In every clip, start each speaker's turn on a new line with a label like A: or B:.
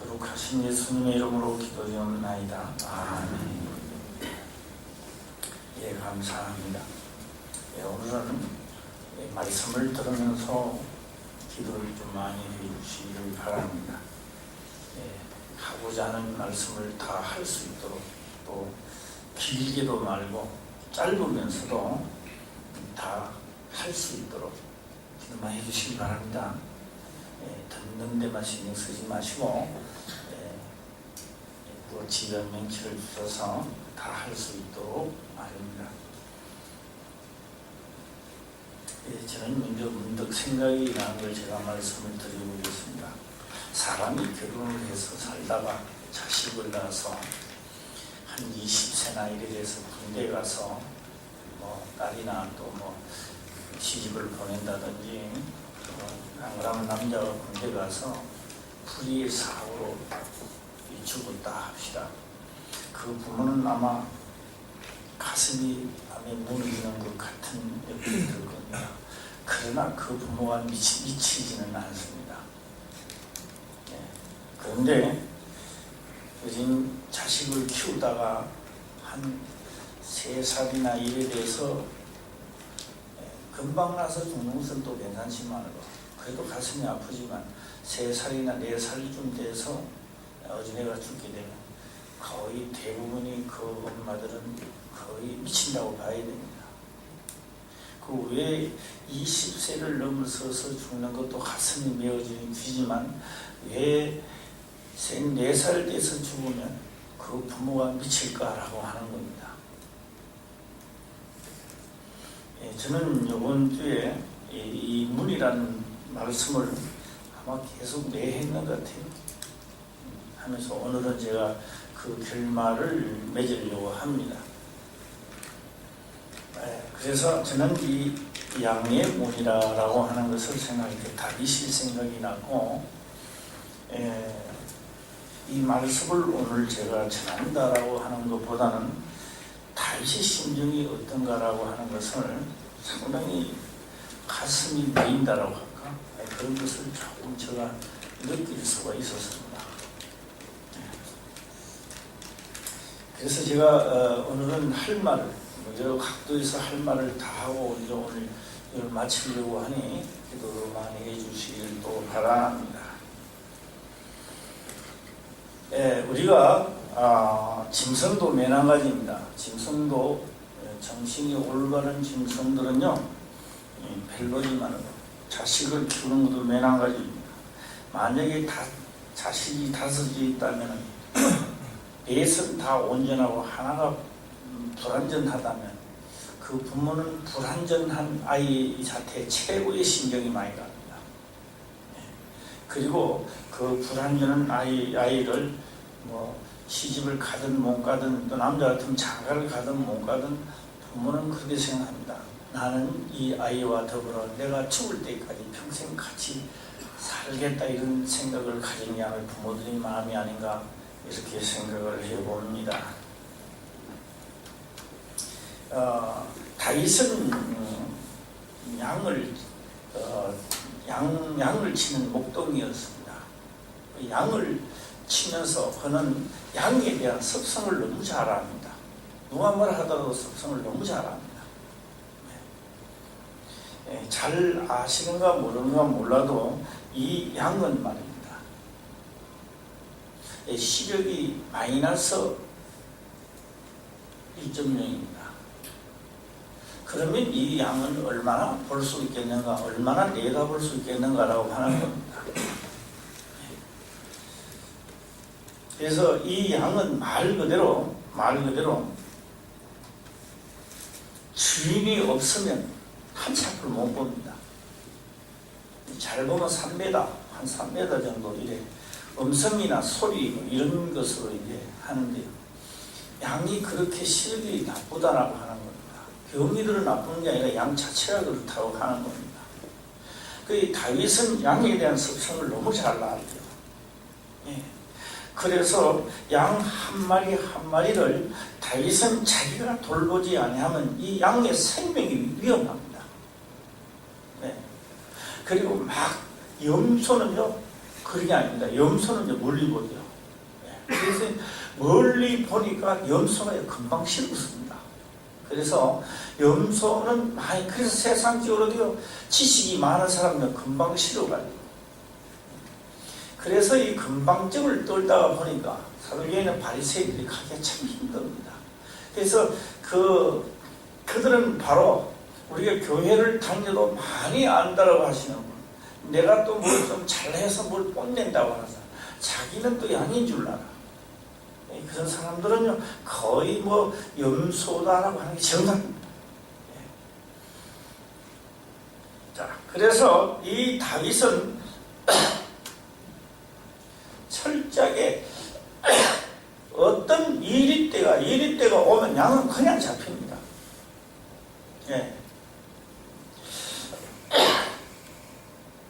A: 거룩하신 예수님의 이름으로 기도드리옵나이다. 아멘. 예, 감사합니다. 예, 오늘은 말씀을 들으면서 기도를 좀 많이 해주시길 바랍니다. 예, 하고자 하는 말씀을 다 할 수 있도록, 또 길게도 말고 짧으면서도 다 할 수 있도록 기도만 해주시기 바랍니다. 듣는 데만 신경 쓰지 마시고 지연 명치를 주셔서 다 할 수 있도록 말입니다. 저는 먼저 문득 생각이 나는 걸 제가 말씀을 드려보겠습니다. 사람이 결혼을 해서 살다가 자식을 낳아서 한 20세나 이래 돼서 군대 가서 딸이나 또 시집을 보낸다든지, 안 그러면 남자가 군대 가서 불의의 사고로 죽었다 합시다. 그 부모는 아마 가슴이 밤에 무너지는 것 같은 느낌이 들 겁니다. 그러나 그 부모가 미치지는 않습니다. 그런데 요즘 자식을 키우다가 한 3살이나 이래 돼서 금방 나서 죽는 것은 또 괜찮지만 그래도 가슴이 아프지만 3살이나 4살쯤 돼서 어린애가 죽게 되면 거의 대부분이 그 엄마들은 거의 미친다고 봐야 됩니다. 그 왜 20세를 넘어서서 죽는 것도 가슴이 메어지는 귀지만 왜 4살 돼서 죽으면 그 부모가 미칠까라고 하는 겁니다. 저는 이번 주에 이 문이라는 말씀을 아마 계속 매했는 것 같아요. 하면서 오늘은 제가 그 결말을 맺으려고 합니다. 그래서 저는 이 양의 문이라고 하는 것을 생각할 때 다윗이 생각이 나고, 이 말씀을 오늘 제가 전한다라고 하는 것보다는 다윗의 심정이 어떤가라고 하는 것을 상당히 가슴이 메인다라고 할까? 그런 것을 조금 제가 느낄 수가 있었습니다. 그래서 제가 오늘은 할 말을 여러 각도에서 할 말을 다 하고 이제 오늘 이걸 마치려고 하니 기도를 많이 해주시길 또 바랍니다. 우리가 짐승도 매한가지입니다. 짐승도 정신이 올바른 짐승들은요 별거지만 자식을 키우는 것도 매한가지입니다. 만약에 자식이 5이 있다면 넷은 다 온전하고 하나가 불완전하다면 그 부모는 불완전한 아이 자체에 최고의 신경이 많이 갑니다. 그리고 그 불완전한 아이를 시집을 가든 못 가든, 또 남자 같으면 장가를 가든 못 가든 부모는 그렇게 생각합니다. 나는 이 아이와 더불어 내가 죽을 때까지 평생 같이 살겠다, 이런 생각을 가진 양의 부모들의 마음이 아닌가, 이렇게 생각을 해봅니다. 다윗은 양을 치는 목동이었습니다. 양을 치면서 그는 양에 대한 습성을 너무 잘 압니다. 누가 뭐라 하더라도 습성을 너무 잘 압니다. 잘 아시는가 모르는가 몰라도 이 양은 말입니다. 시력이 마이너스 1.0입니다. 그러면 이 양은 얼마나 볼 수 있겠는가, 얼마나 내다볼 수 있겠는가라고 하는 겁니다. 그래서 이 양은 말 그대로 주인이 없으면 한치 앞을 못 봅니다. 잘 보면 3m, 한 3m 정도 이래 음성이나 소리 이런 것으로 이제 하는데요. 양이 그렇게 시력이 나쁘다라고 하는 겁니다. 병이들은 나쁜 게 아니라 양 자체가 그렇다고 하는 겁니다. 그 다윗은 양에 대한 습성을 너무 잘 알죠. 그래서 양 한 마리 한 마리를 다윗은 자기가 돌보지 아니하면 이 양의 생명이 위험합니다. 그리고 막 염소는요, 그 그런 게 아닙니다. 염소는 이제 멀리 보죠. 그래서 멀리 보니까 염소가 금방 식었습니다. 그래서 염소는 많이, 그래서 세상적으로도 지식이 많은 사람은 금방 식어가지고, 그래서 이 금방증을 떨다가 보니까 사도교회는 바리새인들이 가기가 참 힘듭니다. 그래서 그들은 바로 우리가 교회를 다녀도 많이 안다라고 하시는 분, 내가 또 뭘 좀 잘해서 뭘 뽐낸다고 하면서 자기는 또 양인 줄 알아. 그런 사람들은요 거의 뭐 염소다라고 하는 게 정답입니다. 자, 그래서 이 다윗은 철저하게 어떤 이리때가 오면 양은 그냥 잡힙니다. 예.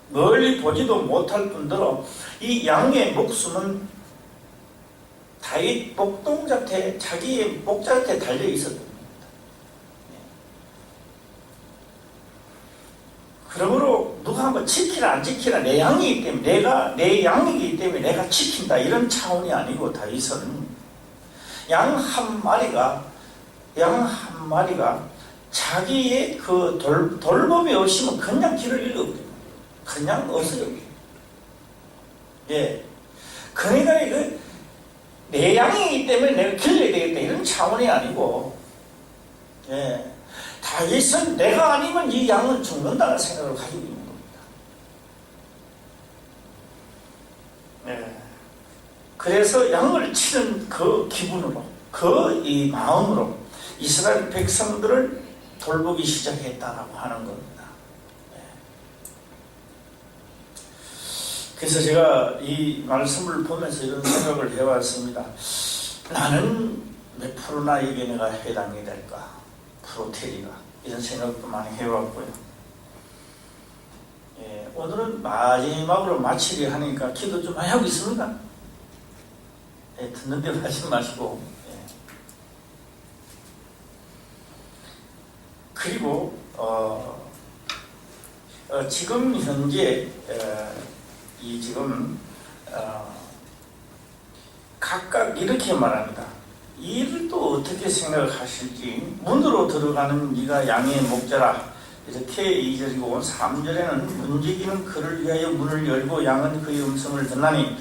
A: 멀리 보지도 못할 뿐더러 이 양의 목숨은 다윗 목동자태, 자기의 목자한테 달려 있었던 겁니다. 그러므로 누가 한번 지키라 안 지키라, 내 양이기 때문에, 내 양이기 때문에 내가 지킨다, 이런 차원이 아니고 다윗은 양 한 마리가 자기의 그 돌봄이 없으면 그냥 길을 잃어버려요. 그냥 어스러워요. 예. 그러니까 내 양이기 때문에 내가 길러야 되겠다, 이런 차원이 아니고, 예. 다윗은 내가 아니면 이 양은 죽는다는 생각을 가지고 있는 겁니다. 예. 그래서 양을 치는 그 기분으로, 이 마음으로 이스라엘 백성들을 돌보기 시작했다라고 하는 겁니다. 예. 그래서 제가 이 말씀을 보면서 이런 생각을 해왔습니다. 나는 몇 프로나 이게 내가 해당이 될까? 프로테리가, 이런 생각도 많이 해왔고요. 예, 오늘은 마지막으로 마치려 하니까 기도 좀 많이 하고 있습니다. 예, 듣는 대로 하지 마시고. 예. 그리고 지금 현재 각각 이렇게 말합니다. 이를 또 어떻게 생각하실지. 문으로 들어가는 네가 양의 목자라, 이렇게 2절이고 3절에는 문지기는 그를 위하여 문을 열고 양은 그의 음성을 듣나니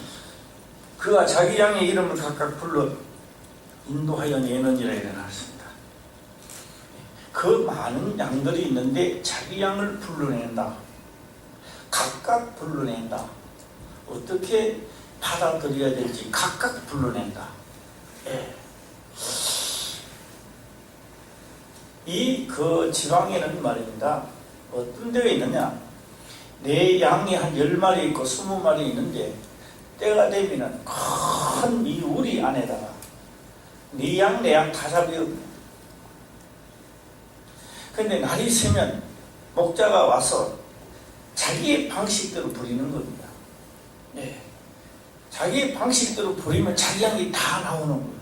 A: 그가 자기 양의 이름을 각각 불러 인도하여 내느니라 일어났습니다. 그 많은 양들이 있는데 자기 양을 불러낸다, 각각 불러낸다. 어떻게 받아들여야 될지 각각 불러낸다. 예. 그 지방에는 말입니다, 어떤 데가 있느냐, 내 양이 한 10마리 있고 20마리 있는데 때가 되면은 큰 이 우리 안에다가 네 양 내 양 다 잡혀요. 근데 날이 새면 목자가 와서 자기의 방식대로 부리는 겁니다. 네. 자기의 방식대로 부리면 자기 양이 다 나오는 거예요.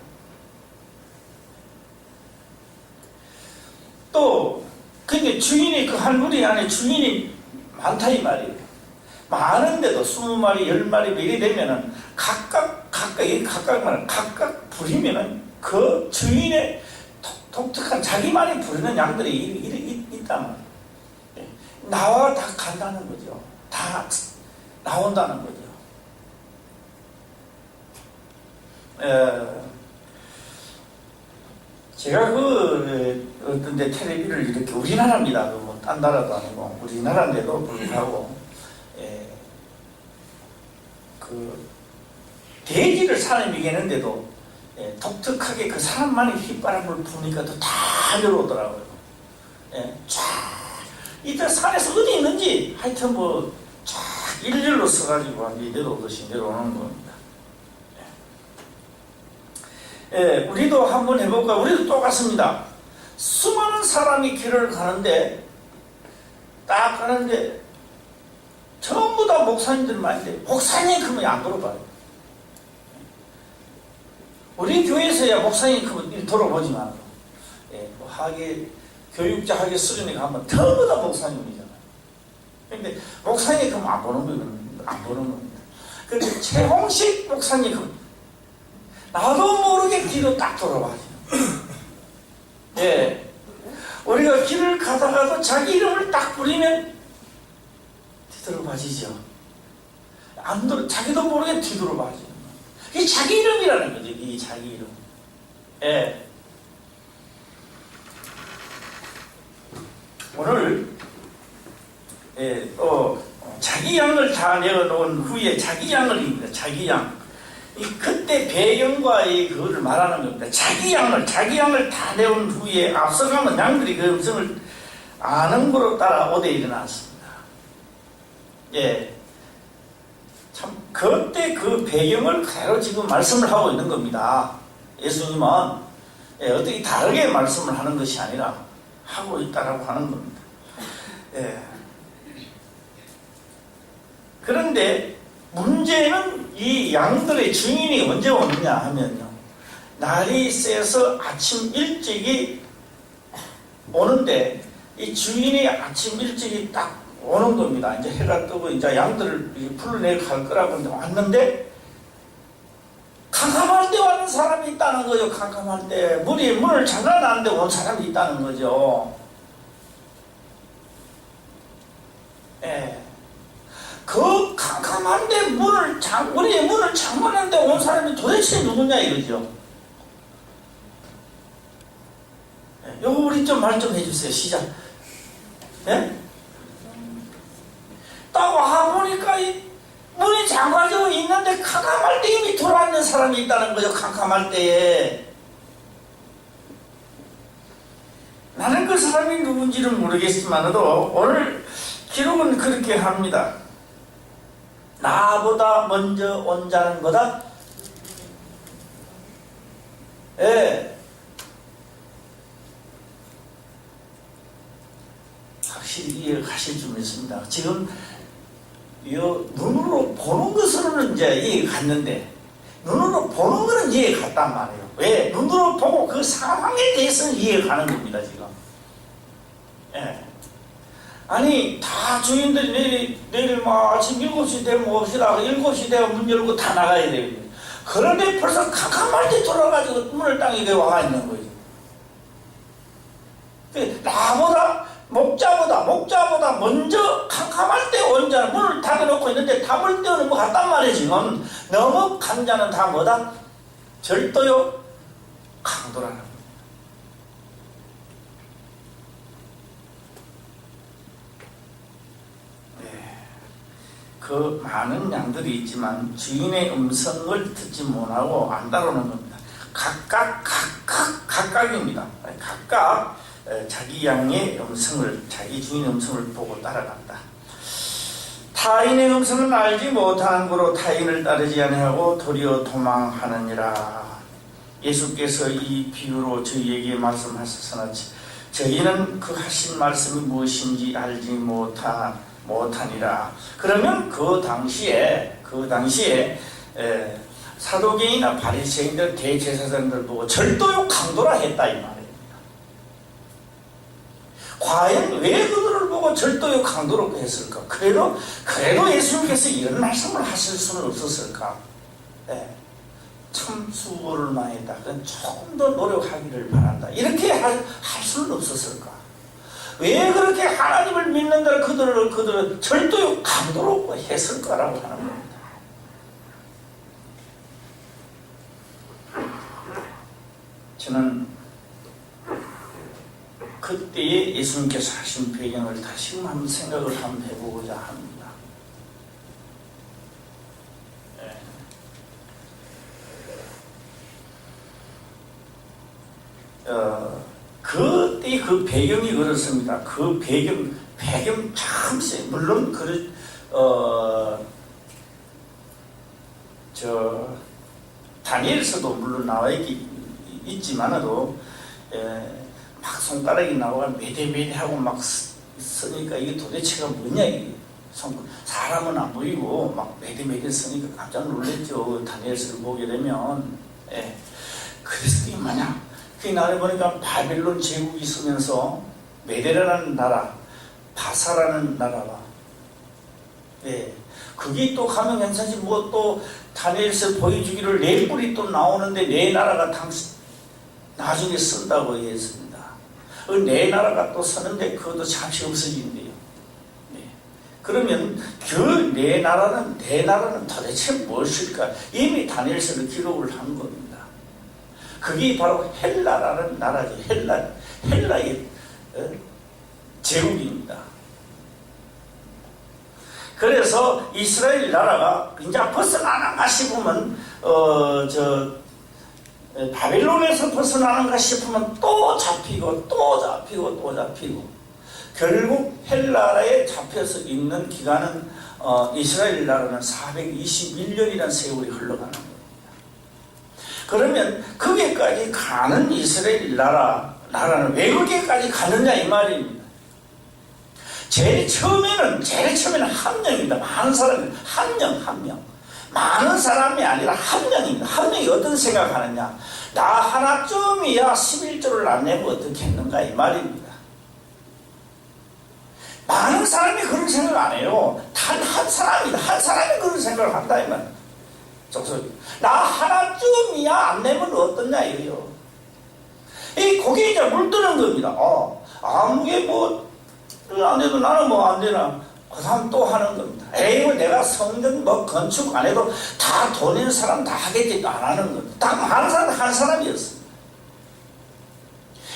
A: 또 근데 주인이 그 한 무리 안에 주인이 많다 이 말이에요. 많은데도 20마리, 10마리 이렇게 되면은 각각 부리면은 그 주인의 독특한 자기만이 부리는 양들이 있단 말이에요. 나와 다 간다는 거죠. 다 나온다는 거죠. 제가 어떤 데 텔레비를 이렇게, 우리나라입니다. 뭐 딴 나라도 아니고 우리나라인데도 불구하고 대지를 사람이 이기는데도 독특하게 그 사람만의 휘바람을 부니까 또 다 내려오더라고요. 쫙 이때 산에서 어디 있는지 하여튼 뭐 쫙 일렬로 써가지고 내려오듯이 내려오는 겁니다. 우리도 한번 해볼까? 우리도 똑같습니다. 수많은 사람이 길을 가는데 딱 가는데 전부 다 목사님들만인데 목사님 그러면 안 물어봐요. 우리 교회에서야 목사님 그러면 돌아보지만 뭐 교육자 학위 수준에 가면 전부 다 목사님이잖아요. 근데 목사님 그러면 안 보는 겁니다. 근데 최홍식 목사님 나도 모르게 뒤로 딱 돌아봐요. 예, 우리가 길을 가다가도 자기 이름을 딱 부르면 뒤돌아봐지죠. 자기도 모르게 뒤돌아봐죠. 이게 자기 이름이라는 거죠. 이 자기 이름. 예. 오늘 자기 양을 다 내어놓은 후에 자기 양을입니다. 자기 양. 그때 배경과 그거를 말하는 겁니다. 자기 양을 다 내온 후에 앞서가면 양들이 그 음성을 아는 거로 따라오되 일어났습니다. 예. 참, 그때 그 배경을 그대로 지금 말씀을 하고 있는 겁니다. 예수님은 어떻게 다르게 말씀을 하는 것이 아니라 하고 있다라고 하는 겁니다. 예. 그런데 문제는 이 양들의 주인이 언제 오느냐 하면요, 날이 새서 아침 일찍이 오는데 이 주인이 아침 일찍이 딱 오는 겁니다. 이제 해가 뜨고 이제 양들을 불러내고 갈 거라고 왔는데 캄캄할 때 왔는 사람이 있다는 거죠. 캄캄할 때 문을 잠가놨는데 온 사람이 있다는 거죠. 예. 그 캄캄한데 우리의 문을 잠가놨는데 온 사람이 도대체 누구냐 이거죠. 예. 요거 우리 좀 말 좀 해주세요. 시작. 예? 딱 와보니까 문이 잠가져 있는데 캄캄할 때 이미 돌아왔는 사람이 있다는 거죠. 캄캄할 때에. 나는 그 사람이 누군지는 모르겠지만도 오늘 기록은 그렇게 합니다. 나보다 먼저 온 자는 뭐다? 예. 확실히 이해가실 줄 믿습니다. 지금 눈으로 보는 것으로는 이제 이해가 갔는데 눈으로 보는 거는 이해가 갔단 말이에요. 왜? 눈으로 보고 그 상황에 대해서는 이해가 가는 겁니다. 지금. 예. 아니 다 주인들이 내일 아침 7시 되면 옵시다. 7시 되면 문 열고 다 나가야 돼요. 그런데 벌써 캄캄할 때 돌아가지고 문을 땅에 와가 있는 거죠. 나보다 목자보다 먼저 캄캄할 때 온 자는 문을 닫아놓고 있는데 담을 때는 뭐 같단 말이에요. 지금 너무 간 자는 다 뭐다? 절도요 강도라는 겁니다. 네. 그 많은 양들이 있지만 주인의 음성을 듣지 못하고 안 따르는 겁니다. 각각입니다. 각각 자기 양의 음성을, 자기 주인의 음성을 보고 따라간다. 타인의 음성은 알지 못하는 거로 타인을 따르지 아니하고 도리어 도망하느니라. 예수께서 이 비유로 저희에게 말씀하셨으나 저희는 그 하신 말씀이 무엇인지 알지 못하니라. 그러면 그 당시에 사도계인이나 바리새인들, 대제사장들 보고 절도요 강도라 했다 이 말이에요. 과연 왜 그들을 보고 절도요 강도로 했을까? 그래도 예수님께서 이런 말씀을 하실 수는 없었을까? 네. 참 수고를 많이 했다. 조금 더 노력하기를 바란다. 이렇게 할 수는 없었을까? 왜 그렇게 하나님을 믿는다 그들을 절도요 강도로 했을까라고 하는 겁니다. 저는 그때에 예수님께서 하신 배경을 다시금 한번 생각을 한번 해보고자 합니다. 그때 그 배경이 그렇습니다. 그 배경 참 세. 물론 다니엘서도 물론 나와 있지만도 막 손가락이 나와 매대매대하고 막 쓰니까 이게 도대체가 뭐냐 이게 사람은 안 보이고 막 매대매대 쓰니까 깜짝 놀랐죠. 다니엘서를 보게 되면. 그래서 이게 뭐냐, 그 나를 보니까 바빌론 제국이 있으면서 메데라는 나라, 바사라는 나라가 그게 또 가면 괜찮지, 뭐 또 다니엘서 보여주기를 내 뿔이 또 나오는데 내 나라가 나중에 쓴다고 했습니다. 내 나라가 또 서는데 그것도 잠시 없어진대요. 네. 그러면 그 내 나라는 도대체 무엇일까? 이미 다니엘서는 기록을 한 겁니다. 그게 바로 헬라라는 나라죠. 헬라의 제국입니다. 그래서 이스라엘 나라가 이제 벗어나는가 싶으면 바벨론에서 벗어나는가 싶으면 또 잡히고 결국 헬라에 잡혀서 있는 기간은 이스라엘 나라는 421년이라는 세월이 흘러가는 겁니다. 그러면 거기까지 가는 이스라엘 나라는 왜 거기까지 가느냐 이 말입니다. 제일 처음에는 함령입니다. 많은 사람이 함령. 많은 사람이 아니라 함령입니다. 함령이 어떤 생각하느냐? 나 하나쯤이야 11조를 안 내면 어떻게 했는가 이 말입니다. 많은 사람이 그런 생각 안 해요. 단 한 사람이다. 한 사람이 그런 생각을 한다 이 말. 나 하나쯤이야 안 내면 어떻냐 이거요. 거기에 이제 물드는 겁니다. 아무게 뭐 안 돼도 나는 뭐 안 되나. 그 사람 또 하는 겁니다. 내가 성전 뭐 건축 안 해도 다 돈 있는 사람 다 하겠지. 또 안 하는 겁니다. 딱 한 사람이었습니다.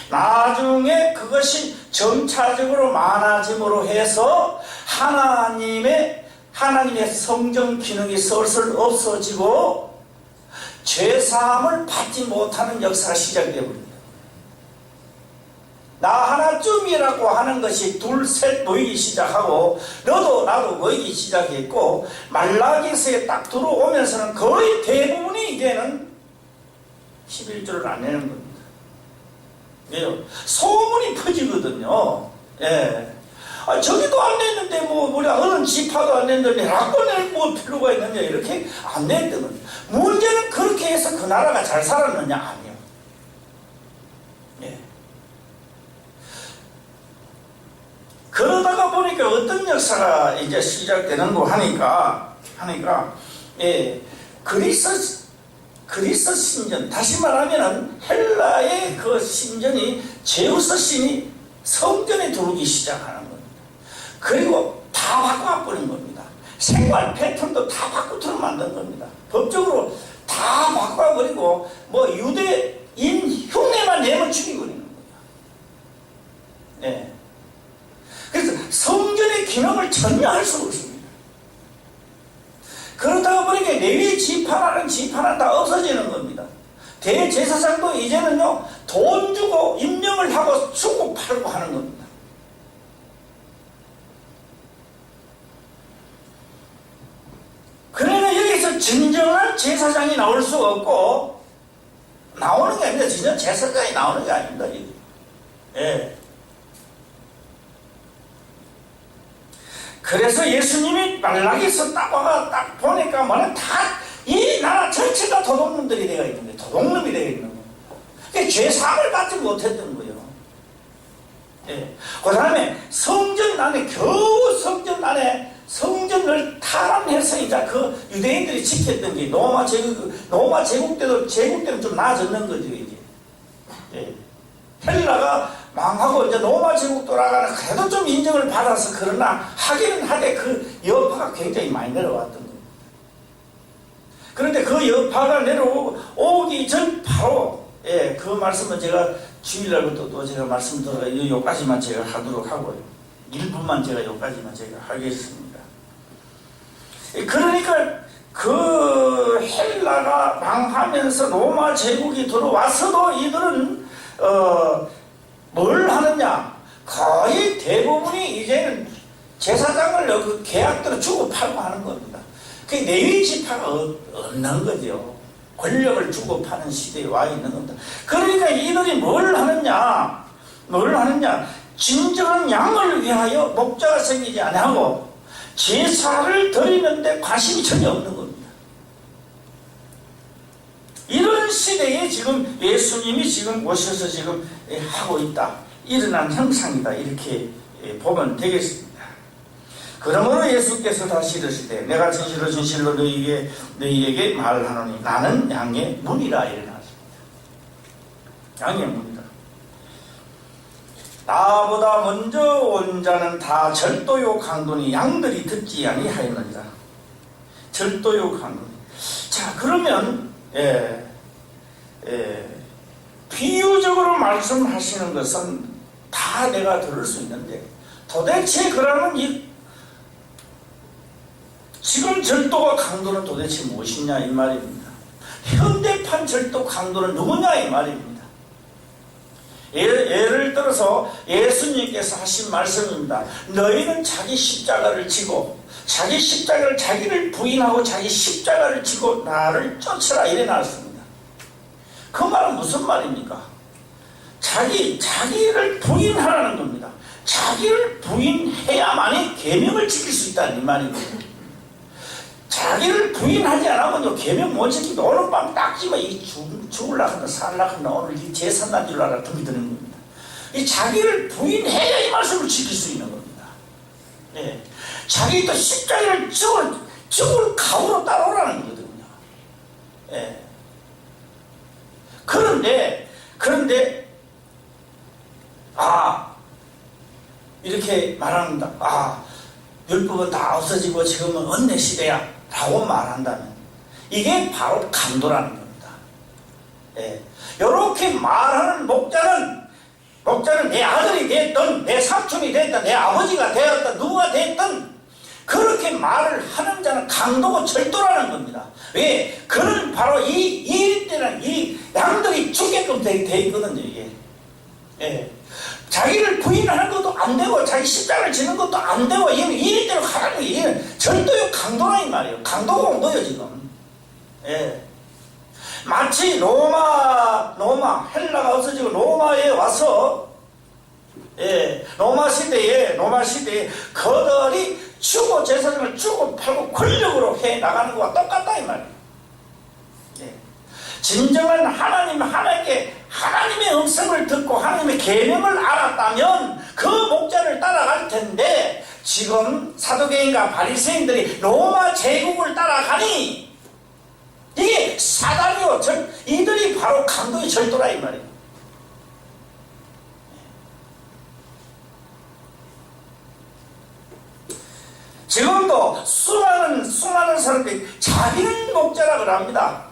A: 나중에 그것이 점차적으로 많아짐으로 해서 하나님의 성전 기능이 슬슬 없어지고 죄사함을 받지 못하는 역사가 시작되어버립니다. 나 하나쯤이라고 하는 것이 둘, 셋 모이기 시작하고 너도 나도 모이기 시작했고 말라기서에 딱 들어오면서는 거의 대부분이 이제는 11조를 안 내는 겁니다. 왜요? 소문이 퍼지거든요. 예. 저기도 안 냈는데 우리 어느 지파도 안 냈는데 라권을 뭐 필요가 있느냐 이렇게 안 냈던 겁니다. 문제는 그렇게 해서 그 나라가 잘 살았느냐? 아니요. 예. 그러다가 보니까 어떤 역사가 이제 시작되는고 하니까 그리스 신전, 다시 말하면은 헬라의 그 신전이 제우스 신이 성전에 들어오기 시작하는 겁니다. 그리고 다 바꿔버린 겁니다. 생활 패턴도 다 바꾸도록 만든 겁니다. 법적으로 다 바꿔버리고 유대인 흉내만 내면 죽여버리는 거예요. 네. 그래서 성전의 기능을 전혀 할 수가 없습니다. 그러다가 보니까 레위 지파라는 지파는 다 없어지는 겁니다. 대제사장도 이제는요 돈 주고 임명을 하고 주고 팔고 하는 겁니다. 그러나 여기서 진정한 제사장이 나올 수 없고 나오는 게 아닙니다. 진정 제사장이 나오는 게 아닙니다. 예. 그래서 예수님이 말라기서 딱 보니까 다 이 나라 전체가 도둑놈들이 되어 있는 거예요. 도둑놈이 되어 있는 거예요. 그러니까 죄사함을 받지 못했던 거예요. 예. 그 다음에 성전 안에 겨우 성전을 탈환해서 이제 그 유대인들이 지켰던 게 로마 제국 때는 좀 나아졌는 거죠 이제. 예. 헬라가 망하고 이제 로마 제국 돌아가는 그래도 좀 인정을 받아서 그러나 하기는 하되 그 여파가 굉장히 많이 내려왔던 겁니다. 그런데 그 여파가 내려오기 전 바로 그 말씀은 제가 주일날부터 또 제가 말씀드려요. 여기까지만 제가 하도록 하고요. 1분만 제가 여기까지만 제가 하겠습니다. 그러니까 그 헬라가 망하면서 로마 제국이 들어와서도 이들은 뭘 하느냐? 거의 대부분이 이제는 제사장을 그 계약대로 주고 팔고 하는 겁니다. 그 레위 지파가 없는 거죠. 권력을 주고 파는 시대에 와 있는 겁니다. 그러니까 이들이 뭘 하느냐? 진정한 양을 위하여 목자가 생기지 아니하고 제사를 드리는데 관심이 전혀 없는 겁니다. 이런 시대에 지금 예수님이 지금 오셔서 지금 하고 있다. 일어난 형상이다. 이렇게 보면 되겠습니다. 그러므로 예수께서 다시 이르시되 내가 진실로 진실로 너희에게 말하노니 나는 양의 문이라 이래 나왔습니다. 양의 문이다. 나보다 먼저 온 자는 다 절도요 강도니 양들이 듣지 아니하였느니라. 절도요 강도니. 자, 그러면 비유적으로 말씀하시는 것은 다 내가 들을 수 있는데 도대체 그러면 지금 절도와 강도는 도대체 무엇이냐 이 말입니다. 현대판 절도 강도는 누구냐 이 말입니다. 예를 들어서 예수님께서 하신 말씀입니다. 너희는 자기 십자가를 지고 자기 십자가를 자기를 부인하고 자기 십자가를 지고 나를 쫓으라 이래 나왔습니다. 그 말은 무슨 말입니까? 자기를 부인하라는 겁니다. 자기를 부인해야만이 계명을 지킬 수 있다는 이 말입니다. 자기를 부인하지 않으면 계명 못 지키고 오늘 밤 딱 집어 죽을라 한다 살라 한다 오늘 이 제삿날 줄 알아 덤이 드는 겁니다. 이 자기를 부인해야 이 말씀을 지킬 수 있는 겁니다. 네. 자기 또 십자가를 죽을 각오로 따라오라는 거거든요. 네. 그런데 이렇게 말합니다. 율법은 다 없어지고 지금은 은혜 시대야 라고 말한다면 이게 바로 강도라는 겁니다. 이렇게 말하는 목자는 내 아들이 됐든 내 삼촌이 됐든 내 아버지가 되었든 누가 됐든 그렇게 말을 하는 자는 강도고 절도라는 겁니다. 왜? 그는 바로 이 때는 이 양들이 죽게끔 돼 있거든요. 이게. 자기를 부인하는 것도 안 되고 자기 십자가를 지는 것도 안 되고 이리대로 하라는 게 절도요 강도라 이 말이에요. 강도가 온 거예요 지금. 마치 로마 헬라가 없어지고 로마에 와서 로마 시대에 그들이 주고 제사장을 주고 팔고 권력으로 해 나가는 것과 똑같다 이 말이에요. 진정한 하나님의 음성을 듣고 하나님의 계명을 알았다면 그 목자를 따라갈 텐데 지금 사두개인과 바리새인들이 로마 제국을 따라가니 이게 사단이요 이들이 바로 강도의 절도라 이 말이에요. 지금도 수많은 사람들이 자기는 목자라 그럽니다.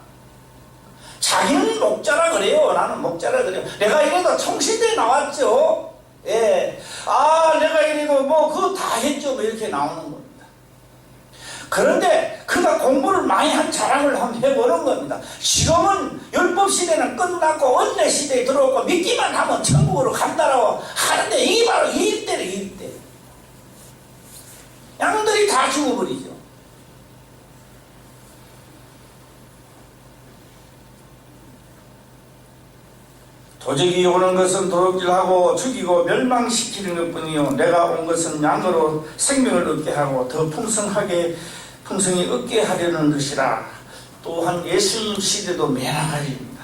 A: 자기는 목자라 그래요. 나는 목자라 그래요. 내가 이래도 총신대에 나왔죠. 내가 이래도 그거 다 했죠. 이렇게 나오는 겁니다. 그런데 그가 공부를 많이 한 자랑을 한번 해보는 겁니다. 지금은 율법시대는 끝났고 은혜 시대에 들어오고 믿기만 하면 천국으로 간다라고 하는데 이게 바로 이 일대래. 양들이 다 죽어버리죠. 도적이 오는 것은 도둑질하고 죽이고 멸망시키는 것뿐이요 내가 온 것은 양으로 생명을 얻게 하고 더 풍성히 얻게 하려는 것이라. 또한 예수님 시대도 매너가지입니다.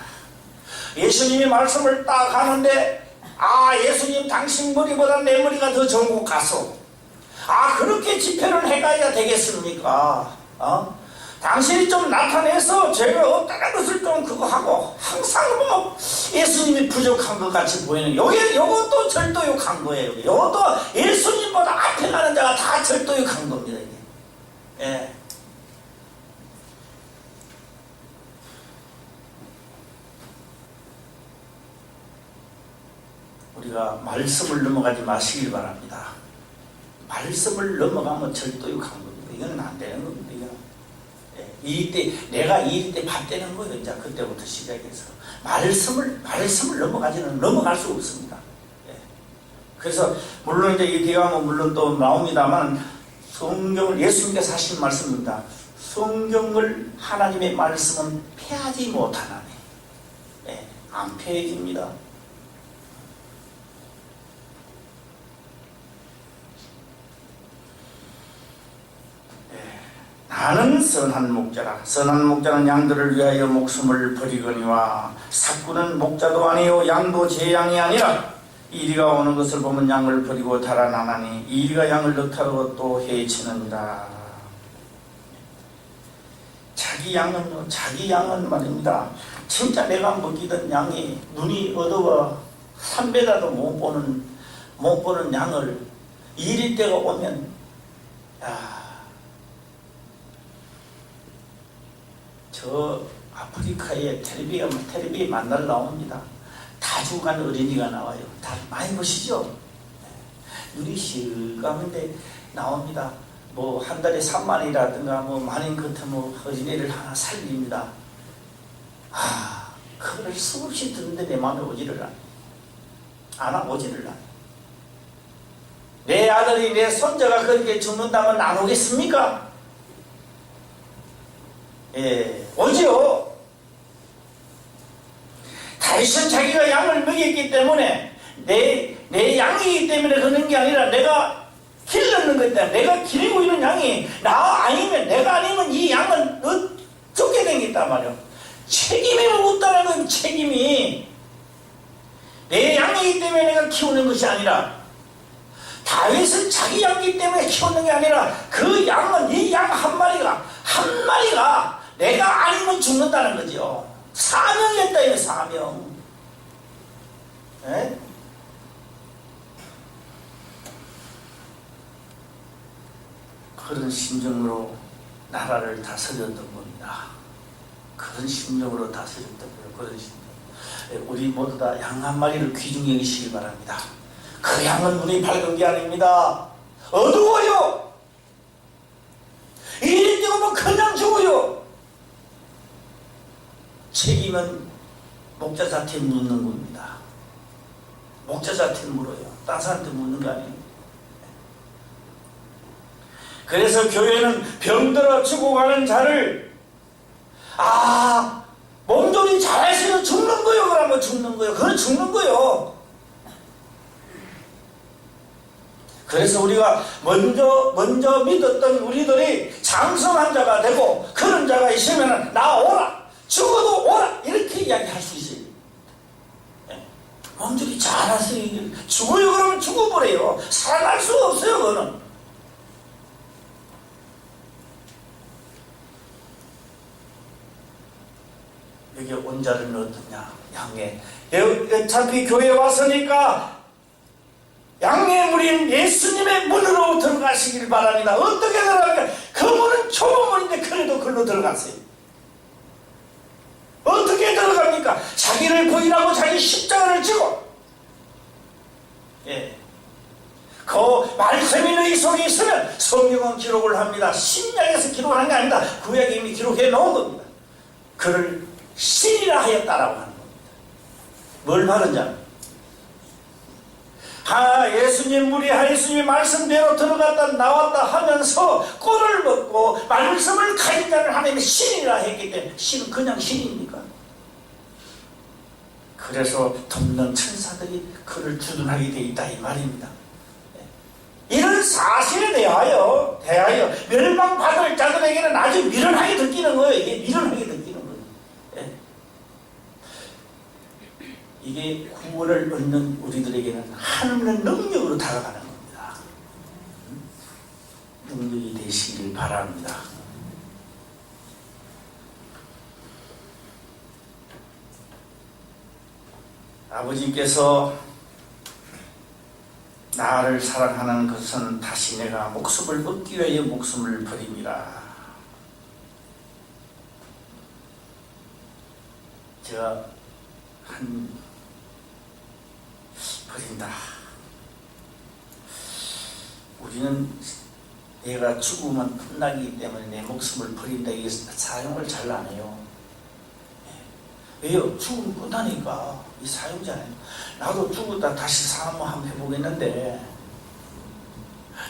A: 예수님이 말씀을 딱 하는데 예수님 당신 머리보다 내 머리가 더 좋은 것 같소. 그렇게 집회를 해가야 되겠습니까? 당신이 좀 나타내서 제가 어떤 것을 좀 그거 하고 항상 예수님이 부족한 것 같이 보이는 요것도 절도욕한 거예요. 요것도 예수님보다 앞에 가는 자가 다 절도욕한 겁니다. 이게. 우리가 말씀을 넘어가지 마시길 바랍니다. 말씀을 넘어가면 절도욕한 겁니다. 이건 안 되는 겁니다. 내가 이 때 밥 되는 거예요. 이제 그때부터 시작해서 말씀을 넘어갈 수 없습니다. 그래서 물론 이제 이 뒤가 물론 또 나옵니다만 성경을 예수님께서 하신 말씀입니다. 성경을 하나님의 말씀은 폐하지 못하나니 안 폐해집니다. 나는 선한 목자라. 선한 목자는 양들을 위하여 목숨을 버리거니와 삭구는 목자도 아니요 양도 제 양이 아니라 이리가 오는 것을 보면 양을 버리고 달아나나니 이리가 양을 넉타로 또 헤치느니라. 자기 양은 말입니다. 진짜 내가 먹이던 양이 눈이 어두워 3배라도 못 보는 양을 이리 때가 오면 저 아프리카에 텔레비에 만날 나옵니다. 다 죽어간 어린이가 나와요. 다 많이 보시죠? 눈이 실감인데 나옵니다. 뭐 한 달에 3만이라든가 뭐 만인 같으면 어린이를 하나 살립니다. 그걸 수없이 듣는데 내 마음에 오지를 않아. 내 아들이 내 손자가 그렇게 죽는다면 안 오겠습니까? 오지요. 다윗은 자기가 양을 먹였기 때문에 내 양이기 때문에 그런 게 아니라 내가 길러는 거다. 내가 기르고 있는 양이 내가 아니면 이 양은 쫓게 되겠단 말이야. 책임이 묻다는 건 책임이 내 양이기 때문에 내가 키우는 것이 아니라 다윗은 자기 양이기 때문에 키우는 게 아니라 그 양은 이 양 한 마리가 내가 아니면 죽는다는 거죠. 사명이었다 이거 사명. 그런 심정으로 나라를 다스렸던 겁니다. 그런 심정으로 다스렸던 거예요. 그런 심정. 우리 모두 다 양 한 마리를 귀중히 여기시기 바랍니다. 그 양은 눈이 밝은 게 아닙니다. 어두워요. 이리 뛰어오면 그냥 죽어요. 책임은 목자한테 묻는 겁니다. 목자한테 물어요. 딴 사람한테 묻는 거 아니에요. 그래서 교회는 병들어 죽어가는 자를 몸조리 잘해서 죽는 거요. 그러면 죽는 거요. 그건 죽는 거요. 그래서 우리가 먼저 믿었던 우리들이 장성한 자가 되고 그런 자가 있으면 나오라. 죽어도 오라. 이렇게 이야기할 수 있어요. 몸조리 잘하세요. 죽어요. 그러면 죽어버려요. 살아날 수 없어요. 그거는. 여기 온 자는 어떠냐? 양의. 어차피 교회에 왔으니까 양의 문인 예수님의 문으로 들어가시길 바랍니다. 어떻게 들어가니까 그 문은 좁은 문인데 그래도 글로 들어가세요. 어떻게 들어갑니까? 자기를 부인하고 자기 십자가를 지고 그 말씀이 너희 속에 있으면 성경은 기록을 합니다. 신약에서 기록을 한 게 아닙니다. 구약에 이미 기록해 놓은 겁니다. 그를 신이라 하였다라고 하는 겁니다. 뭘 말하는 자? 예수님 무리하 예수님 말씀대로 들어갔다 나왔다 하면서 꼴을 먹고 말씀을 가진 자를 하나님의 신이라 했기 때문에 신은 그냥 신입니까? 그래서 돕는 천사들이 그를 주둔하게 되어 있다 이 말입니다. 이런 사실에 대하여 멸망받을 자들에게는 아주 미련하게 느끼는 거예요. 이게 미련하게 느끼는 거예요. 이게 구원을 얻는 우리들에게는 하나님의 능력으로 다가가는 겁니다. 능력이 되시길 바랍니다. 아버지께서 나를 사랑하는 것은 다시 내가 목숨을 얻기 위하여 목숨을 버립니다. 제가 버린다. 우리는 내가 죽으면 끝나기 때문에 내 목숨을 버린다. 이게 사용을 잘 안 해요. 왜요? 죽으면 끝나니까. 이 사용자는 나도 죽었다 다시 사람 한번 해보겠는데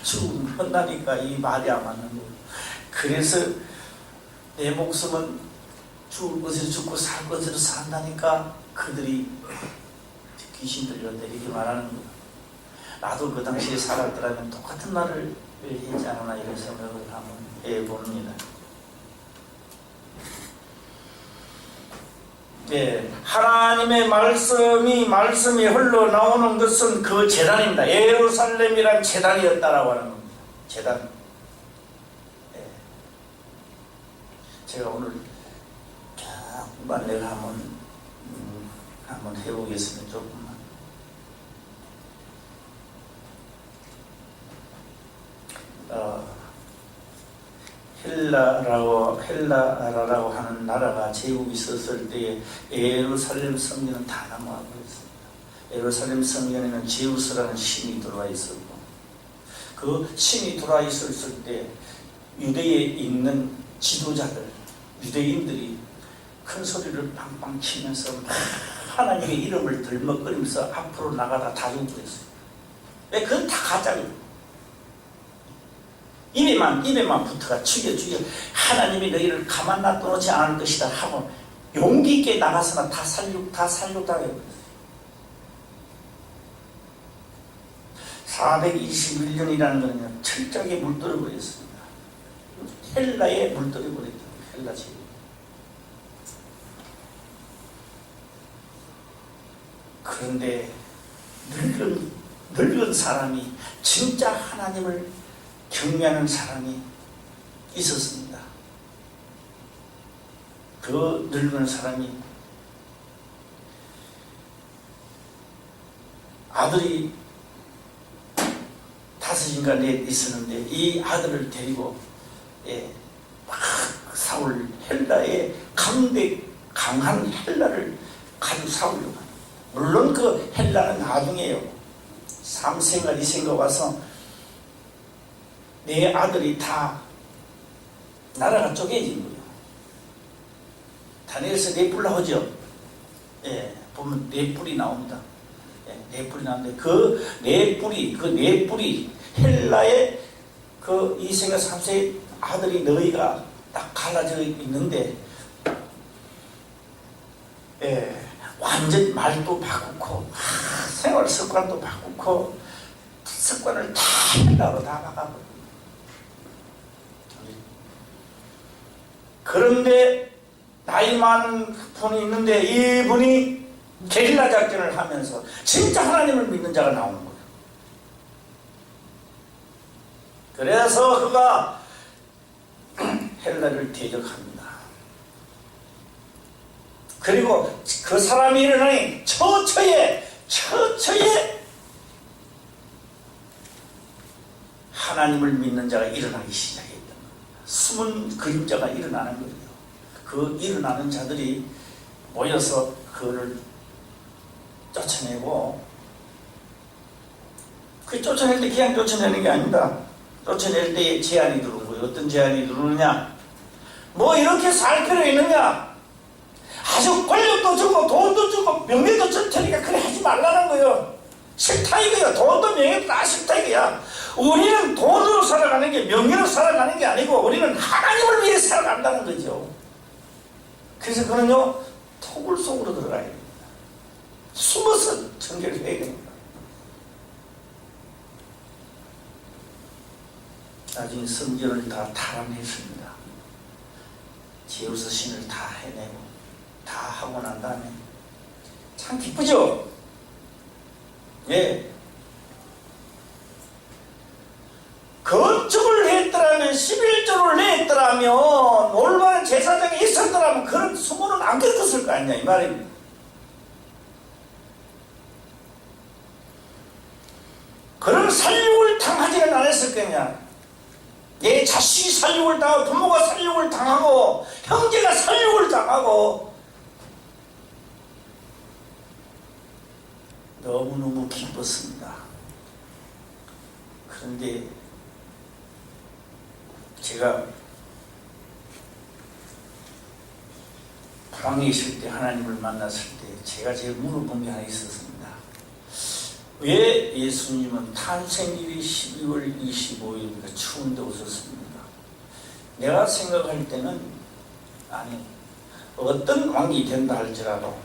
A: 죽으면 끝나니까 이 말이 안 맞는 거예요. 그래서 내 목숨은 죽을 것으로 죽고 살 것으로 산다니까 그들이 귀신 들렸다 이렇게 말하는 거예요. 나도 그 당시에 살았더라면 똑같은 말을 했지 않나 이런 생각을 한번 해봅니다. 예, 하나님의 말씀이 흘러나오는 것은 그 제단입니다. 예루살렘이란 제단이었다라고 하는 겁니다. 제단. 예. 제가 오늘 조금만 내가 한번 해보겠습니다. 조금만. 헬라라고 하는 나라가 제국이 있었을 때에 예루살렘 성전은 다 남아가고 있습니다. 예루살렘 성전에는 제우스라는 신이 들어와 있었고, 그 신이 들어와 있었을 때 유대에 있는 지도자들, 유대인들이 큰 소리를 빵빵 치면서 하나님의 이름을 들먹거리면서 앞으로 나가다 다 죽고 있어요. 왜? 그건 다 가짜거든요. 입에만 붙어가 죽여 하나님이 너희를 가만 놔두지 않을 것이다 하고 용기 있게 나가서나 다 살육당해버렸어요. 421년이라는 것은 철저하게 물들어버렸습니다. 헬라에 물들어버렸죠. 헬라 제국. 그런데 늙은 사람이 진짜 하나님을 경외하는 사람이 있었습니다. 그 늙은 사람이 아들이 5인가 4 있었는데 이 아들을 데리고 막 사울 헬라의 강한 헬라를 가지고 싸우려고 합니다. 물론 그 헬라는 나중에요. 3세인가 2세인가 와서 내 아들이 다 나라가 쪼개진 거예요. 다니엘서 4뿔 나오죠. 예, 보면 4뿔이 나옵니다. 예, 4뿔이 나오는데 그 4뿔이 헬라의 그 2세가 3세 아들이 너희가 딱 갈라져 있는데, 예, 완전 말도 바꾸고 생활 습관도 바꾸고 습관을 다 헬라로 다 바꿔버려요. 그런데 나이 많은 분이 있는데 이분이 게릴라 작전을 하면서 진짜 하나님을 믿는 자가 나오는 거예요. 그래서 그가 헬라를 대적합니다. 그리고 그 사람이 일어나니 처처에 하나님을 믿는 자가 일어나기 시작했다. 숨은 그림자가 일어나는 거예요. 그 일어나는 자들이 모여서 그를 쫓아내고, 그 쫓아낼 때 그냥 쫓아내는 게 아닙니다. 쫓아낼 때에 제한이 들어온 거예요. 어떤 제한이 들어오느냐? 뭐 이렇게 살 필요 있느냐? 아주 권력도 주고 돈도 주고 명예도 줄 테니까 그래 하지 말라는 거예요. 싫다 이거야. 돈도 명예도 다 싫다 이거야. 우리는 돈으로 살아가는 게, 명예로 살아가는 게 아니고 우리는 하나님을 위해 살아간다는 거죠. 그래서 그는요, 토굴 속으로 들어가야 됩니다. 숨어서 전개를 해야 됩니다. 나중에 성전을 다 탈환했습니다. 제우스 신을 다 해내고 다 하고 난 다음에 참 기쁘죠? 예. 건축을 했더라면, 11조를 냈더라면, 올바른 제사장이 있었더라면 그런 수모는 안 겪었을 거 아니냐 이 말입니다. 그런 살육을 당하지는 않았을 거냐. 내 자식이 살육을 당하고, 부모가 살육을 당하고, 형제가 살육을 당하고, 너무너무 기뻤습니다. 그런데 제가 방에 있을 때, 하나님을 만났을 때 제가 제일 물어본 게 하나 있었습니다. 왜 예수님은 탄생일이 12월 25일이니까 추운데 오셨습니까? 내가 생각할 때는, 아니, 어떤 왕이 된다 할지라도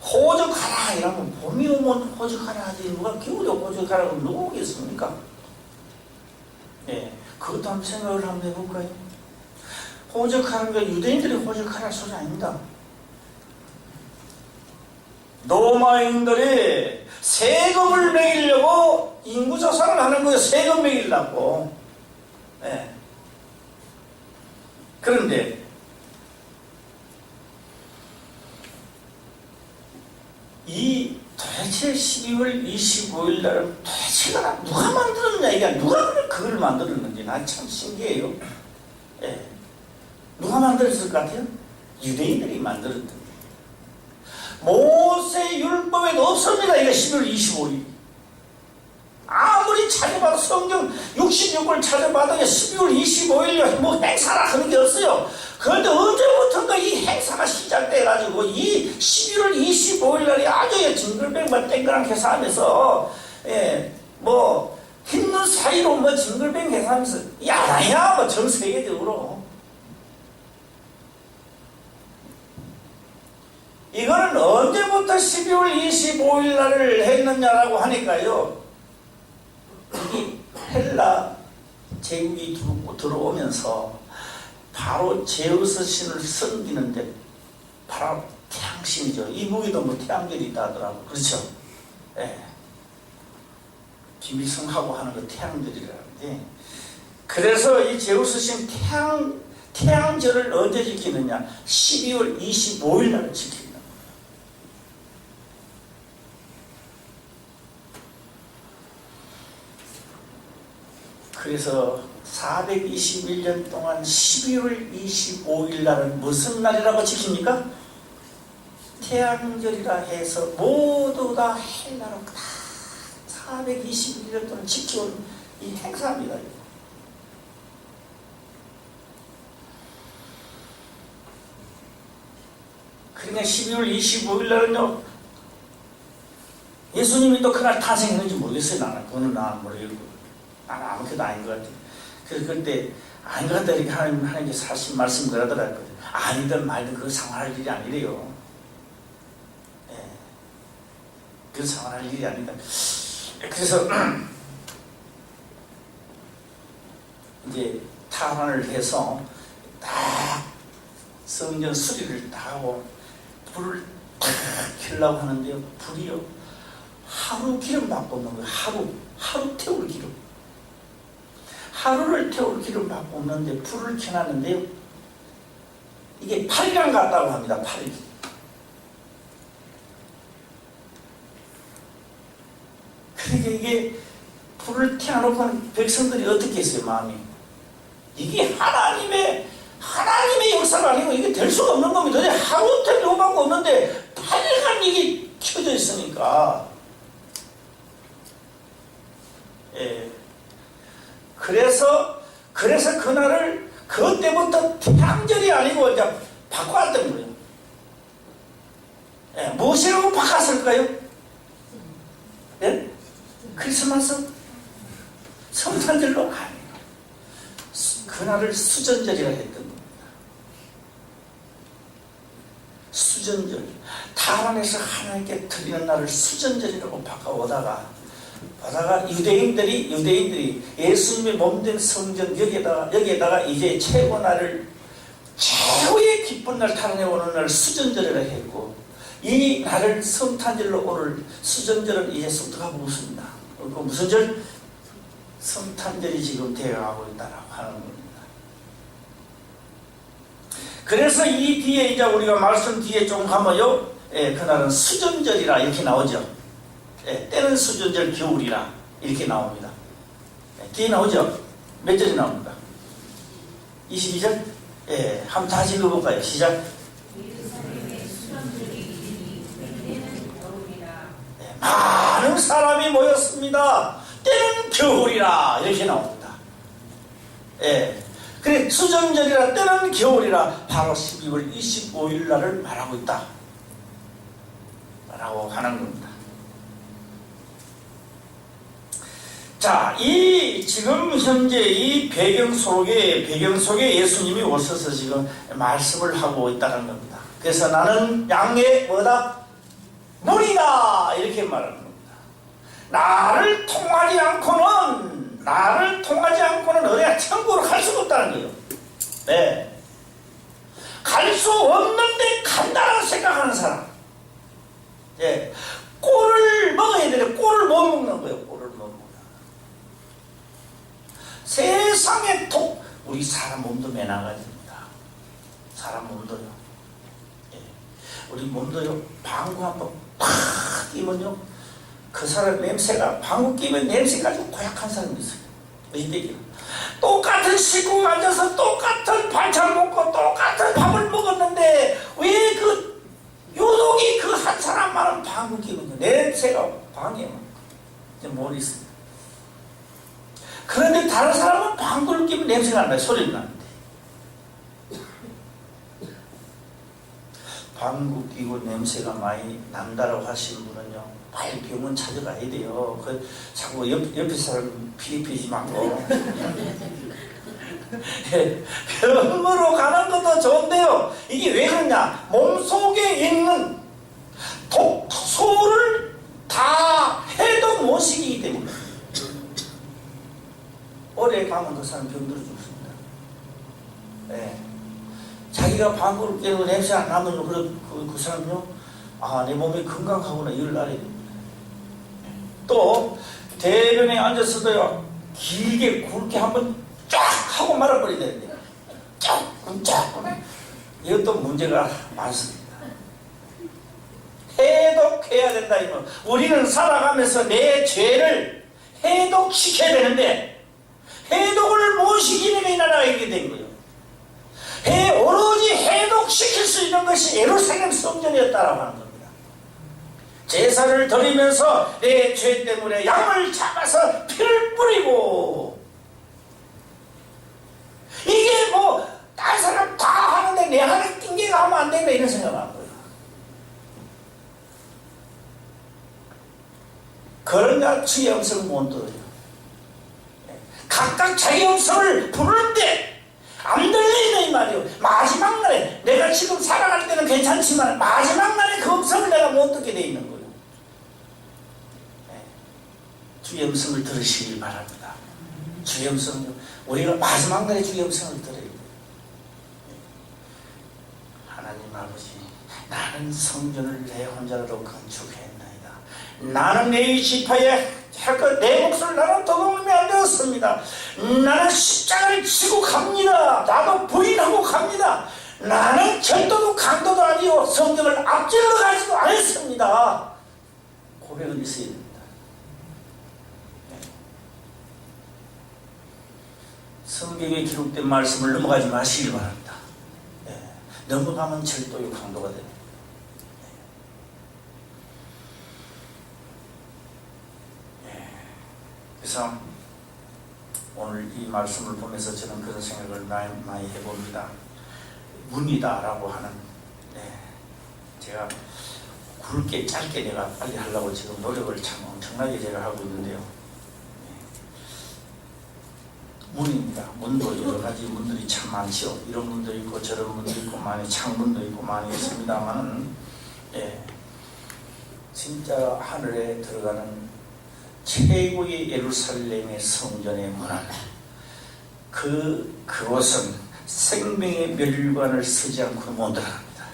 A: 호적하라 이러면, 봄이 오면 호적하라 하지 누가 겨울에 호적하라고 누구 오겠습니까? 예, 그것도 한번 생각을 한번 해볼까요? 호적하는 게 유대인들이 호적하라 소리 아닙니다. 로마인들이 세금을 매기려고 인구조사를 하는 거예요. 세금 매기려고. 예. 그런데 이 도대체 12월 25일 날은 도대체가 누가 만들었냐, 이게 누가 그걸 만들었는지 난 참 신기해요. 예. 누가 만들었을 것 같아요? 유대인들이 만들었던 거예요. 모세 율법에도 없습니다. 이게 12월 25일. 아무리 찾아봐도 성경 66을 찾아봐도 12월 25일 뭐 행사라 하는 게 없어요. 그런데 언제부턴가 이 행사가 시작돼가지고 이 11월 25일 날이 아주 징글뱅만 땡그랑 회사하면서 뭐 힘든 사이로 뭐 징글뱅 회사하면서 야야 뭐 전 세계적으로 이거는 언제부터 12월 25일 날을 했느냐라고 하니까요. 이 헬라 제국이 들어오면서 바로 제우스 신을 섬기는데 바로 태양신이죠. 이 무기도 뭐 태양절이 있다 하더라고. 그렇죠? 예. 김일성하고 하는 거 태양절이라는데, 그래서 이 제우스 신 태양절을 언제 지키느냐? 12월 25일 날 지킵니다. 그래서 421년 동안 12월 25일 날은 무슨 날이라고 지킵니까? 태양절이라 해서 모두 다 헬라로 다 421년 동안 지켜온 이 행사입니다. 그러니까 12월 25일 날은요, 예수님이 또 그날 탄생했는지 모르겠어요. 나는 그거는 모르겠고. 나는 아무것도 아닌 것 같아요. 그래서 그때 아닌 것 같다 이렇게 하나님께 사실 말씀 그러더라고요. 아니든 말든 그거 상관할 일이 아니래요. 예. 그거 상관할 일이 아니다. 그래서 이제 탄환을 해서 딱 성전 수리를 다 하고 불을 딱 켜려고 하는데요. 불이요. 하루 기름 받고 없는 거예요. 하루 태울 기름. 하루를 태울 기름 받고 없는데 불을 켜놨는데요. 이게 8일 같다고 합니다. 8일. 그러니까 이게 불을 켜놓고 백성들이 어떻게 했어요, 마음이? 이게 하나님의 역사가 아니고 이게 될 수가 없는 겁니다. 하루 태울 받고 없는데 8일간 이게 켜져 있으니까. 예. 그래서 그날을 그때부터 태양절이 아니고 이제 바꿔왔던 거예요. 예, 무엇이라고 바꿨을까요? 예? 크리스마스? 성탄절로 아니에요. 그날을 수전절이라 했던 겁니다. 수전절. 타란에서 하나님께 드리는 날을 수전절이라고 바꿔오다가 유대인들이 예수님의 몸된 성전 여기에다가 이제 최고의 기쁜 날 타란에 오는 날 수전절이라 했고, 이 날을 성탄절로 오늘 수전절은 이제 쑥득하고 있습니다. 그리고 무슨 절? 성탄절이 지금 되어가고 있다라고 하는 겁니다. 그래서 이 뒤에 이제 우리가 말씀 뒤에 좀 가면요, 그날은 수전절이라 이렇게 나오죠. 때는 수전절 겨울이라 이렇게 나옵니다. 뒤에 나오죠? 몇 절이 나옵니까? 22절? 한번 다시 읽어볼까요? 시작. 많은 사람이 모였습니다. 때는 겨울이라 이렇게 나옵니다. 그래, 수전절이라 때는 겨울이라 바로 12월 25일 날을 말하고 있다 라고 하는 겁니다. 자, 지금 현재 이 배경 속에 예수님이 오셔서 지금 말씀을 하고 있다는 겁니다. 그래서 나는 양의 뭐다? 문이다! 이렇게 말하는 겁니다. 나를 통하지 않고는 어디가 천국으로 갈 수가 없다는 거예요. 네. 갈 수 없는데 간다라고 생각하는 사람. 예, 꼴을 먹어야 되는데 꼴을 못 먹는 거예요. 꼴을 못 먹는. 세상에 우리 사람 몸도 매나가집니다. 사람 몸도요. 예, 우리 몸도요. 방구 한번 팍 끼면요, 그 사람 냄새가, 방구 끼면 냄새 가지고 고약한 사람이 있어요. 의대기는 똑같은 식구 앉아서 똑같은 반찬 먹고 똑같은 밥을 먹었는데 왜 그 유독이 그 한 사람만은 방구 끼면 냄새가 방해만 못 있습니다. 그런데 다른 사람은 방구를 끼면 냄새가 안 나요. 소리는 나는데. 방구 끼고 냄새가 많이 난다라고 하시는 분은요, 빨리 병원 찾아가야 돼요. 그 자꾸 옆에 사람 피리피지 말고. 병으로 가는 것도 좋은데요, 이게 왜 그러냐, 몸속에 있는 독소를 다 해도 못 시키기 때문에. 오래 가면 그 사람 병들어 죽습니다. 네. 자기가 방구를 깨고 냄새 안 나면 그 사람은요, 내 몸이 건강하구나 이걸 알아야 됩니다. 또 대변에 앉았어도요, 길게 굵게 한번 쫙 하고 말아버려야 되는데 쫙 이것도 문제가 많습니다. 해독해야 된다. 이거 우리는 살아가면서 내 죄를 해독시켜야 되는데 해독을 못 시키는 게 나라가 이렇게 된 거예요. 오로지 해독시킬 수 있는 것이 예루살렘 성전이었다라고 하는 겁니다. 제사를 드리면서 내 죄 때문에 양을 잡아서 피를 뿌리고, 이게 뭐 다른 사람 다 하는데 내 하나 띵개가 하면 안 된다 이런 생각을 한 거예요. 그러니까 주의 음성을 못 들어요. 각각 자기 음성을 부르는데 안 들리는 이 말이에요. 마지막 날에, 내가 지금 살아갈 때는 괜찮지만 마지막 날에 그 음성을 내가 못 듣게 돼 있는 거예요. 주의 음성을 들으시길 바랍니다. 주의 음성을, 우리가 마지막 날에 주의 음성을 들어야 돼요. 하나님 아버지, 나는 성전을 내 혼자로 건축했나이다. 나는 내 지파에 내 몫을 나는 도둑놈이 안 되었습니다. 나는 십자가를 지고 갑니다. 나도 부인하고 갑니다. 나는 절도도 강도도 아니요 성경을 앞질러 가지도 않았습니다. 고백은 있어야 됩니다. 성경에 기록된 말씀을 넘어가지 마시기 바랍니다. 넘어가면 절도요 강도가 됩니다. 그래서 오늘 이 말씀을 보면서 저는 그런 생각을 많이 해봅니다. 문이다라고 하는, 제가 굵게 짧게 내가 빨리 하려고 지금 노력을 참 엄청나게 제가 하고 있는데요. 문입니다. 문도 여러 가지 문들이 참 많죠. 이런 문도 있고 저런 문도 있고 많이 창문도 있고 많이 있습니다만은, 진짜 하늘에 들어가는 최고의 예루살렘의 성전의 문안, 그곳은 생명의 멸관을 쓰지 않고 못 들어갑니다.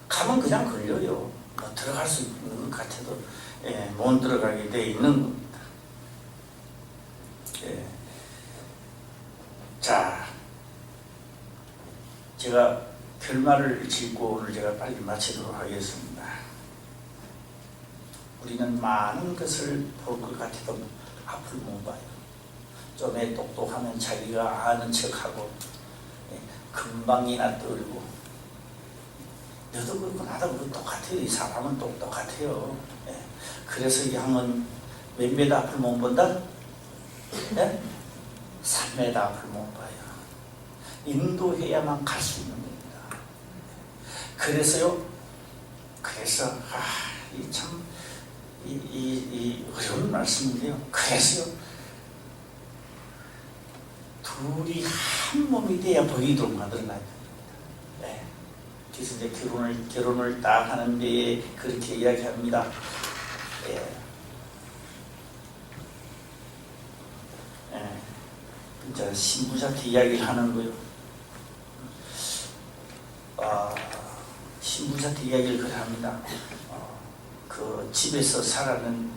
A: 가면 그냥 걸려요. 뭐 들어갈 수 있는 것 같아도 못 들어가게 돼 있는 겁니다. 자, 제가 결말을 짓고 오늘 제가 빨리 마치도록 하겠습니다. 우리는 많은 것을 볼 것 같아도 앞을 못 봐요. 좀 똑똑하면 자기가 아는 척하고 금방이나 떨고, 너도 그렇고 나도 그렇고 똑같아요. 이 사람은 똑같아요. 그래서 양은 몇 미터 앞을 못 본다? 3m 앞을 못 봐요. 인도해야만 갈 수 있는 겁니다. 그래서 이 어려운 말씀인데요. 그래서요, 둘이 한 몸이 돼야 보이도록 만들어놔야 됩니다. 그래서 이제 결혼을 딱 하는 데에 그렇게 이야기합니다. 진짜 신부한테 이야기를 하는 거예요. 신부한테 이야기를 그래 합니다. 그 집에서 살아는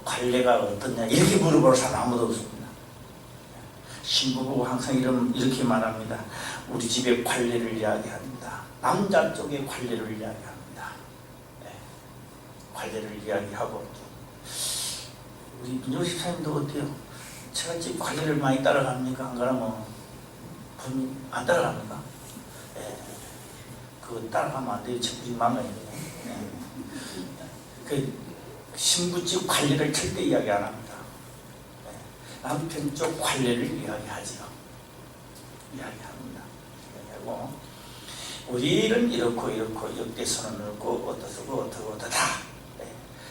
A: 관례가 어떻냐 이렇게 물어볼 사람 아무도 없습니다. 신부 보고 항상 이렇게 말합니다. 우리 집의 관례를 이야기합니다. 남자 쪽의 관례를 이야기합니다. 네. 관례를 이야기하고 우리 민정 집사님도 어때요? 제가 집 관례를 많이 따라갑니까? 안 그러면 안 따라갑니까? 네. 그거 따라가면 안 돼요. 우리 망가요. 그 신부집 관례를 절대 이야기 안 합니다. 남편 쪽 관례를 이야기하죠. 이야기합니다. 이야기하고 우리는 이렇고 역대서는 없고 어떻고 다.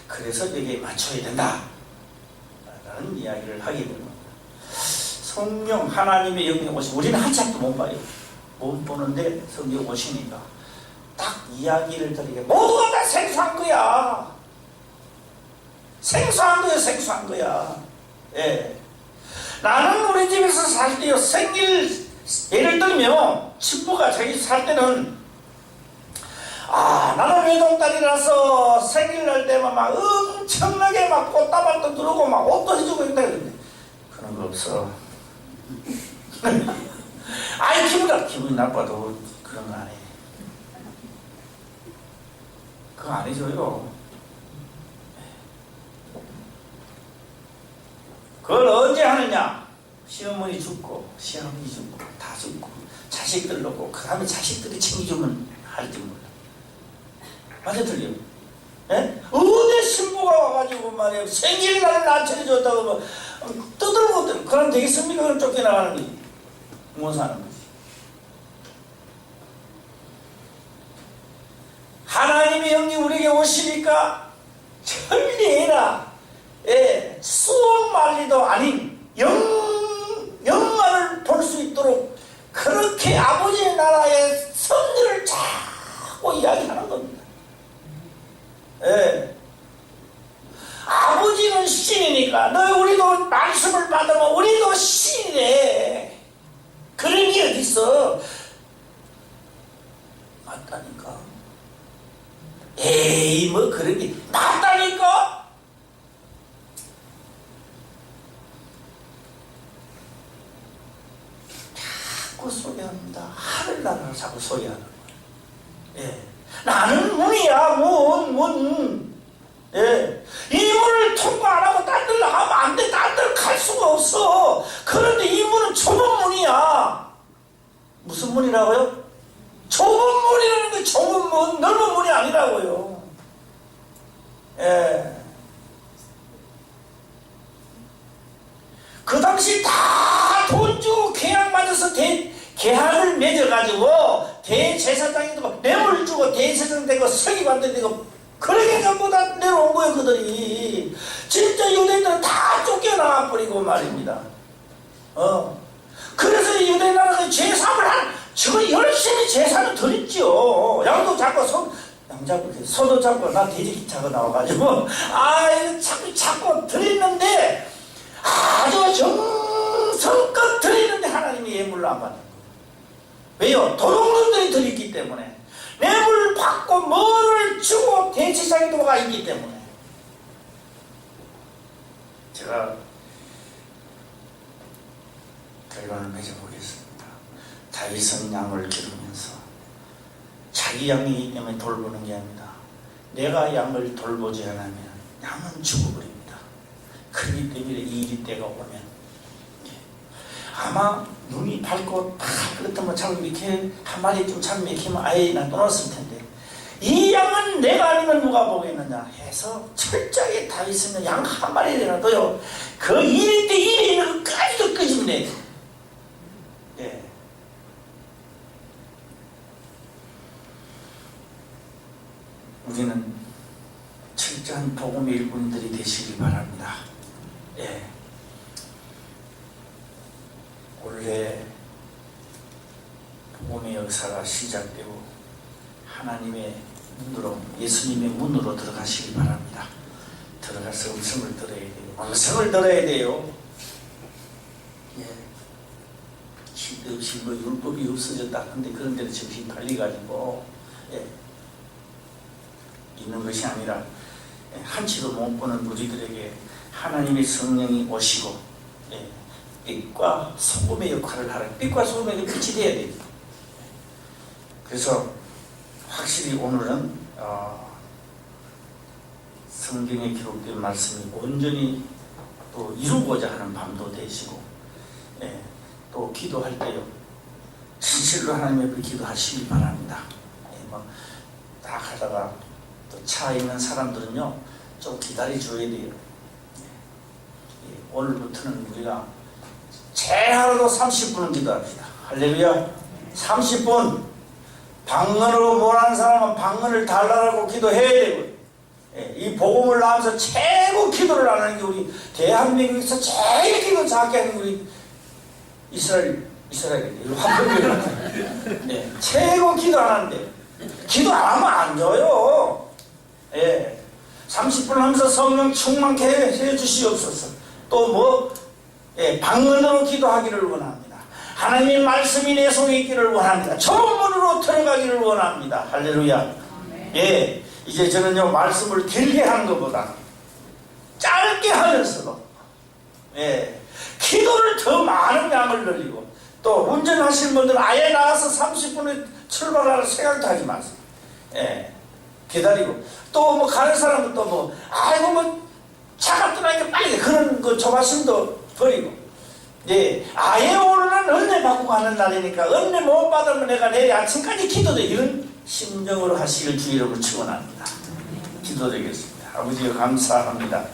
A: 그래서 여기에 맞춰야 된다. 라는 이야기를 하게 되는 겁니다. 성령 하나님의 영이 오시고 우리는 한 장도 못 봐요. 못 보는데 성령 오시니까 딱 이야기를 드리게 모두가 다 생소한 거야. 생소한 거야. 예. 나는 우리 집에서 살 때요, 생일, 예를 들면, 친구가 자기 살 때는, 나는 외동딸이라서 생일날 때만 막 엄청나게 막 꽃다발도 누르고 막 옷도 해주고 있다 그랬는데, 그런 거 없어. 기분이 나빠도 그런 거 안 해. 그거 안 해줘요. 그걸 언제 하느냐? 시어머니 죽고 시아버지 죽고 다 죽고 자식들 놓고 그 다음에 자식들이 챙겨주면 할지 몰라. 맞아 틀려? 예? 어디 신부가 와가지고 말이야 생일날을 안 차려줬다고 뭐 떠들고 그럼 되겠습니까? 그럼 쫓겨나가는 거지. 못 사는 거지. 하나님의 영이 우리에게 오시니까 천리해라. 예, 수억 만리도 아닌 영광을 볼 수 있도록 그렇게 아버지의 나라의 섭리를 자꾸 이야기하는 겁니다. 예. 아버지는 신이니까 우리도 말씀을 받으면 우리도 신이래. 그런 게 어디 있어? 맞다니까. 에이 뭐 그런 게 맞다니까. 자꾸 소개합니다. 하늘나라를 자꾸 소개하는 거예요. 예. 나는 문이야, 문. 예. 이 문을 통과 안 하고 딴 데 나가면 안 돼. 딴 데를 갈 수가 없어. 그런데 이 문은 좁은 문이야. 무슨 문이라고요? 좁은 문이라는 게 좁은 문, 넓은 문이 아니라고요. 예. 그 당시 다 돈 주고 계약 맞아서 계약을 맺어가지고 대제사장이 되고 뇌물 주고 대제사장 되고 서기관들 되고 그러게 전부 다 내려온 거예요. 그들이 진짜 유대인들은 다 쫓겨나가 버리고 말입니다. 그래서 유대 나라가 제사를 저거 열심히 제사를 드렸죠. 양도 잡고 소도 잡고 나 돼지 잡고 나와가지고 이거 자꾸 드렸는데 아주 정성껏 드리는데 하나님이 예물로 안 받는 거예요. 왜요? 도둑놈들이 드렸기 때문에 뇌물 받고 뭐를 주고 대제사장이 도가 있기 때문에. 제가 결론을 맺어보겠습니다. 다윗은 양을 기르면서 자기 양이기 때문에 돌보는 게 아니라 내가 양을 돌보지 않으면 양은 죽어버립니다. 그렇기 때문에 이 일이 때가 오면 아마 눈이 밝고 팍 그렇다면 참 이렇게 한 마리 좀 참 맥히면 아예 난 떠났을 텐데 이 양은 내가 아니면 누가 보겠느냐 해서 철저하게 다윗은 양 한 마리라도요 그 1일 때 1에 있는 것까지도 끄집어내 돼요. 예. 우리는 철저한 복음의 일꾼들이 되시길 바랍니다. 예. 올해 복음의 역사가 시작되고 하나님의 문으로 예수님의 문으로 들어가시길 바랍니다. 들어가서 음성을 들어야 돼요. 음성을 들어야 돼요. 예. 시대 없이 뭐 율법이 없어졌다. 근데 그런 데는 정신 팔려가지고 예. 있는 것이 아니라 한치도 못 보는 우리들에게 하나님의 성령이 오시고 빛과 소금의 역할을 하라. 빛과 소금의 빛이 돼야 됩니다. 그래서 확실히 오늘은 성경에 기록된 말씀이 온전히 또 이루고자 하는 밤도 되시고 또 기도할 때요 진실로 하나님 앞에 기도하시기 바랍니다. 딱 하다가 또 차 있는 사람들은요 좀 기다려 줘야 돼요. 오늘부터는 우리가 최하루도 30분은 기도합시다. 할렐루야. 30분. 방언으로 못하는 사람은 방언을 달라고 기도해야 되고, 이 복음을 나와서 최고 기도를 하는 게 우리 대한민국에서 제일 기도 작게 하는 우리 이스라엘이에요. 한국이에요. 최고 기도 안 하는데 기도 안 하면 안 줘요. 30분 하면서 성령 충만케 해 주시옵소서. 또 방언으로 기도하기를 원합니다. 하나님의 말씀이 내 속에 있기를 원합니다. 전문으로 들어가기를 원합니다. 할렐루야. 이제 저는요 말씀을 길게 하는 것보다 짧게 하면서도 기도를 더 많은 양을 늘리고, 또 운전하시는 분들은 아예 나가서 30분에 출발하는 생각도 하지 마세요. 기다리고, 또 가는 사람은 또 아이고 차가 떠나니까 빨리 그런 조바심도 버리고, 아예 오늘은 은혜 받고 가는 날이니까 은혜 못 받으면 내가 내일 아침까지 기도돼, 이런 심정으로 하시길 주 이름으로 축원합니다. 기도드리겠습니다. 아버지 감사합니다.